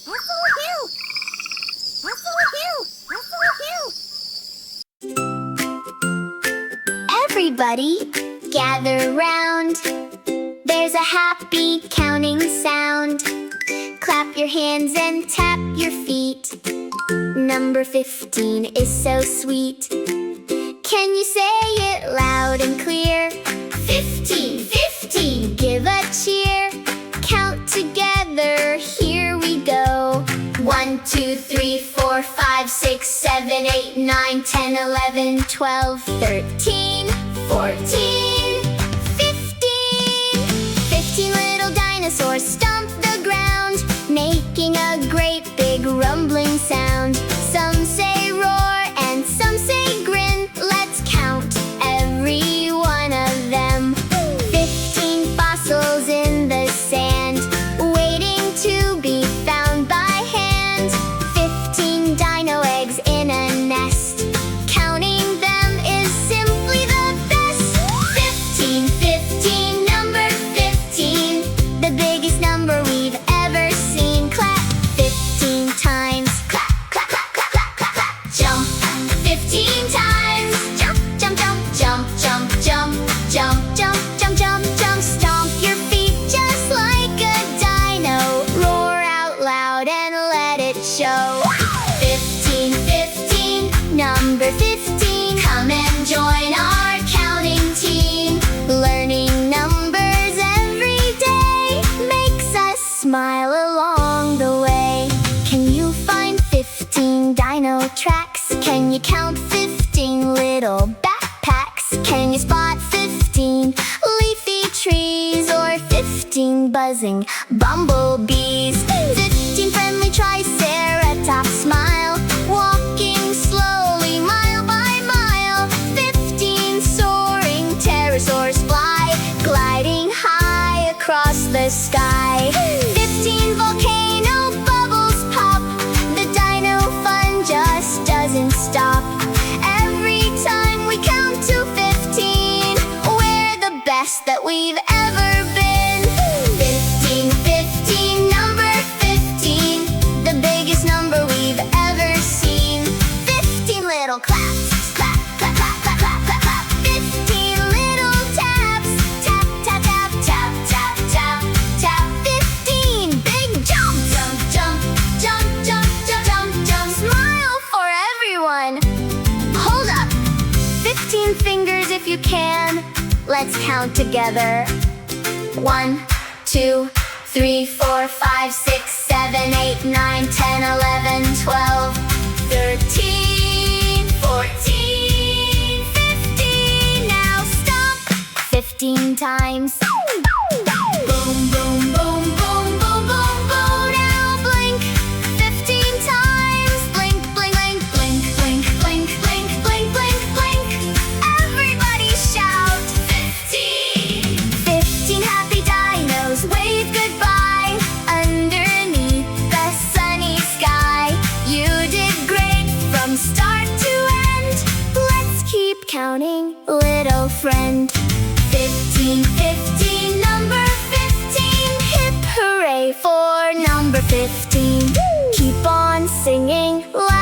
Hassell! Everybody, gather round. There's a happy counting sound. Clap your hands and tap your feet. Number 15 is so sweet. Can you say it loud and clear? 15, 15, give a cheer. Count together, here we go. 1, 2, 3, 4, 5, 6, 7, 8, 9, 10, 11, 12, 13, 14, 15. 15 little dinosaurs stomp the ground, making a great big rumbling sound. Some say roar and some say grin. Let's count every one of them. 15 fossils in the sand, waiting to be found by hand. 15 dino eggs in a nest, counting them is simply the best. 15, 15, number 15, the biggest number we've ever seen. Clap 15 times, clap, clap, clap, clap, clap, clap, clap. Jump 15 times, jump, jump, jump, jump, jump, jump, jump, jump, jump, jump, jump. Stomp your feet just like a dino. Roar out loud and let it show. 15, 15, number 15. Come and join our counting team. Learning numbers every day makes us smile along the way. Can you find 15 dino tracks? Can you count 15 little backpacks? Can you spot 15 leafy trees or 15 buzzing bumblebees? 15 friendly triceratops smile, walking slowly mile by mile. 15 soaring pterosaurs fly, gliding high across the sky. 15 volcano bubbles pop, the dino fun just doesn't stop. Every time we count to 15, we're the best that we've ever been. 15, 15, number 15, the biggest number we've ever seen. 15 little claps, clap, clap, clap, clap, clap, clap, clap. 15 little taps, tap, tap, tap, tap, tap, tap, tap. 15 big jumps, jump, jump, jump, jump, jump, jump, jump. Smile for everyone. Hold up, 15 fingers if you can. Let's count together. 1, 2, 3, 4, 5, 6, 7, 8, 9, 10, 11, 12, 13, 14, 15. Now stop 15 times. Boom, boom, boom, boom, boom, boom, boom. Now blink 15 times. Blink, blink, blink, blink, blink, blink, blink, blink, blink, blink. Everybody shout 15. 15 happy dinos wave goodbye underneath the sunny sky. You did great from start to end. Let's keep counting, little friend. 15, 15, number 15. Hip hooray for number 15. Keep on singing loud.